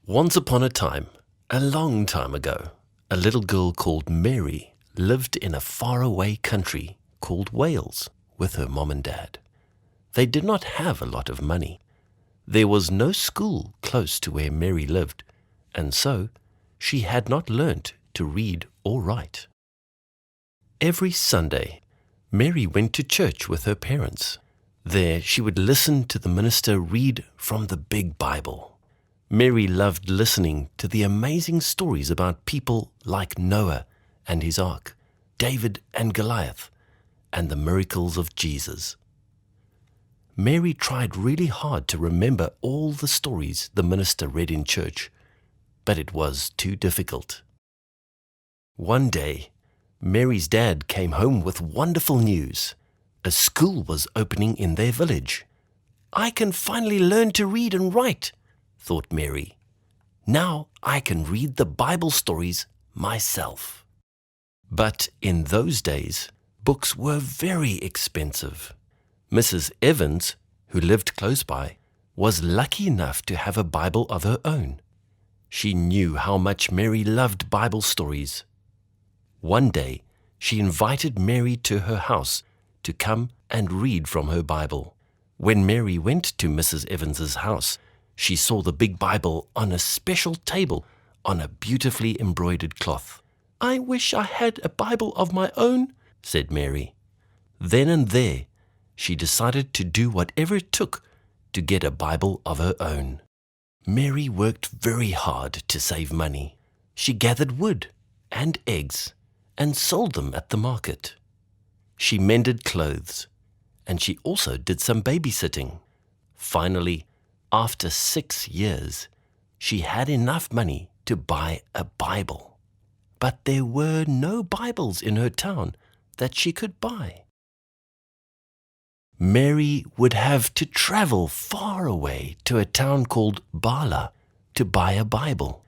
Once upon a time, a long time ago, a little girl called Mary lived in a faraway country called Wales with her mom and dad. They did not have a lot of money. There was no school close to where Mary lived, and so she had not learnt to read or write. Every Sunday, Mary went to church with her parents. There she would listen to the minister read from the big Bible. Mary loved listening to the amazing stories about people like Noah and his ark, David and Goliath, and the miracles of Jesus. Mary tried really hard to remember all the stories the minister read in church, but it was too difficult. One day, Mary's dad came home with wonderful news. A school was opening in their village. "I can finally learn to read and write," thought Mary. "Now I can read the Bible stories myself." But in those days, books were very expensive. Mrs. Evans, who lived close by, was lucky enough to have a Bible of her own. She knew how much Mary loved Bible stories. One day, she invited Mary to her house to come and read from her Bible. When Mary went to Mrs. Evans's house, she saw the big Bible on a special table on a beautifully embroidered cloth. "I wish I had a Bible of my own," said Mary. Then and there, she decided to do whatever it took to get a Bible of her own. Mary worked very hard to save money. She gathered wood and eggs and sold them at the market. She mended clothes, and she also did some babysitting. Finally, after 6 years, she had enough money to buy a Bible. But there were no Bibles in her town that she could buy. Mary would have to travel far away to a town called Bala to buy a Bible.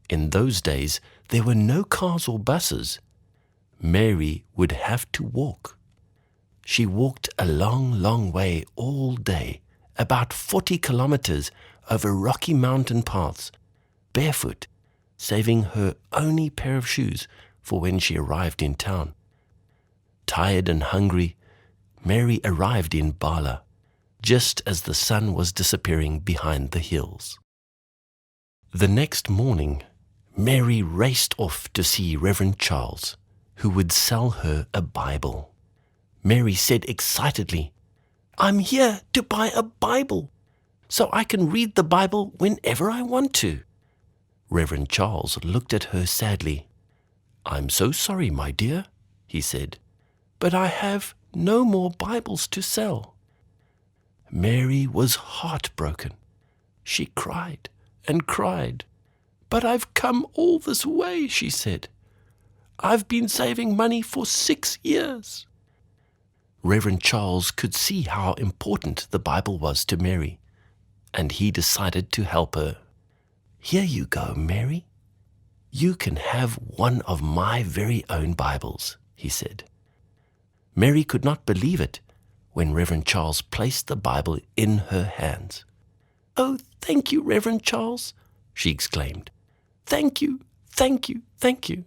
In those days, there were no cars or buses. Mary would have to walk. She walked a long, long way all day, about 40 kilometers over rocky mountain paths, barefoot, saving her only pair of shoes for when she arrived in town. Tired and hungry, Mary arrived in Bala just as the sun was disappearing behind the hills. The next morning, Mary raced off to see Reverend Charles, who would sell her a Bible. Mary said excitedly, "I'm here to buy a Bible, so I can read the Bible whenever I want to." Reverend Charles looked at her sadly. "I'm so sorry, my dear," he said, "but I have no more Bibles to sell." Mary was heartbroken. She cried and cried. "But I've come all this way," she said. "I've been saving money for 6 years." Reverend Charles could see how important the Bible was to Mary, and he decided to help her. "Here you go, Mary. You can have one of my very own Bibles," he said. Mary could not believe it when Reverend Charles placed the Bible in her hands. "Oh, thank you, Reverend Charles," she exclaimed. "Thank you, thank you, thank you."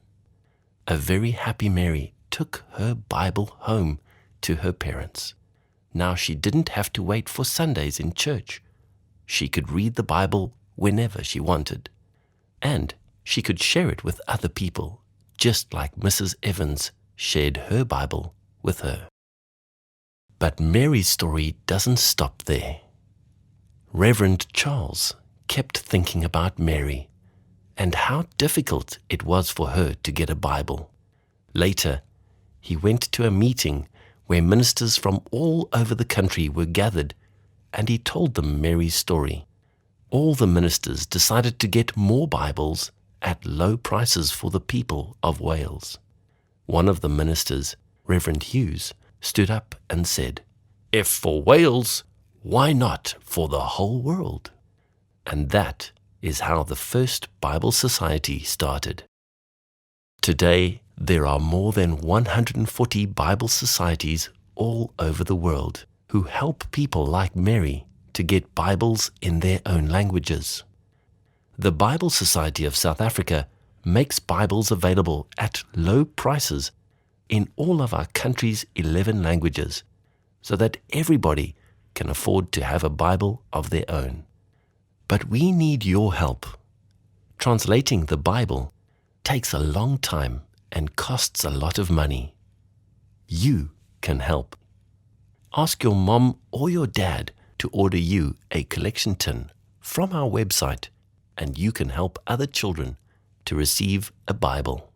A very happy Mary took her Bible home to her parents. Now she didn't have to wait for Sundays in church. She could read the Bible whenever she wanted, and she could share it with other people, just like Mrs. Evans shared her Bible with her. But Mary's story doesn't stop there. Reverend Charles kept thinking about Mary and how difficult it was for her to get a Bible. Later, he went to a meeting where ministers from all over the country were gathered, and he told them Mary's story. All the ministers decided to get more Bibles at low prices for the people of Wales. One of the ministers, Reverend Hughes, stood up and said, "If for Wales, why not for the whole world?" And that is how the first Bible Society started. Today, there are more than 140 Bible societies all over the world who help people like Mary to get Bibles in their own languages. The Bible Society of South Africa makes Bibles available at low prices in all of our country's 11 languages, so that everybody can afford to have a Bible of their own. But we need your help. Translating the Bible takes a long time and costs a lot of money. You can help. Ask your mom or your dad to order you a collection tin from our website, and you can help other children to receive a Bible.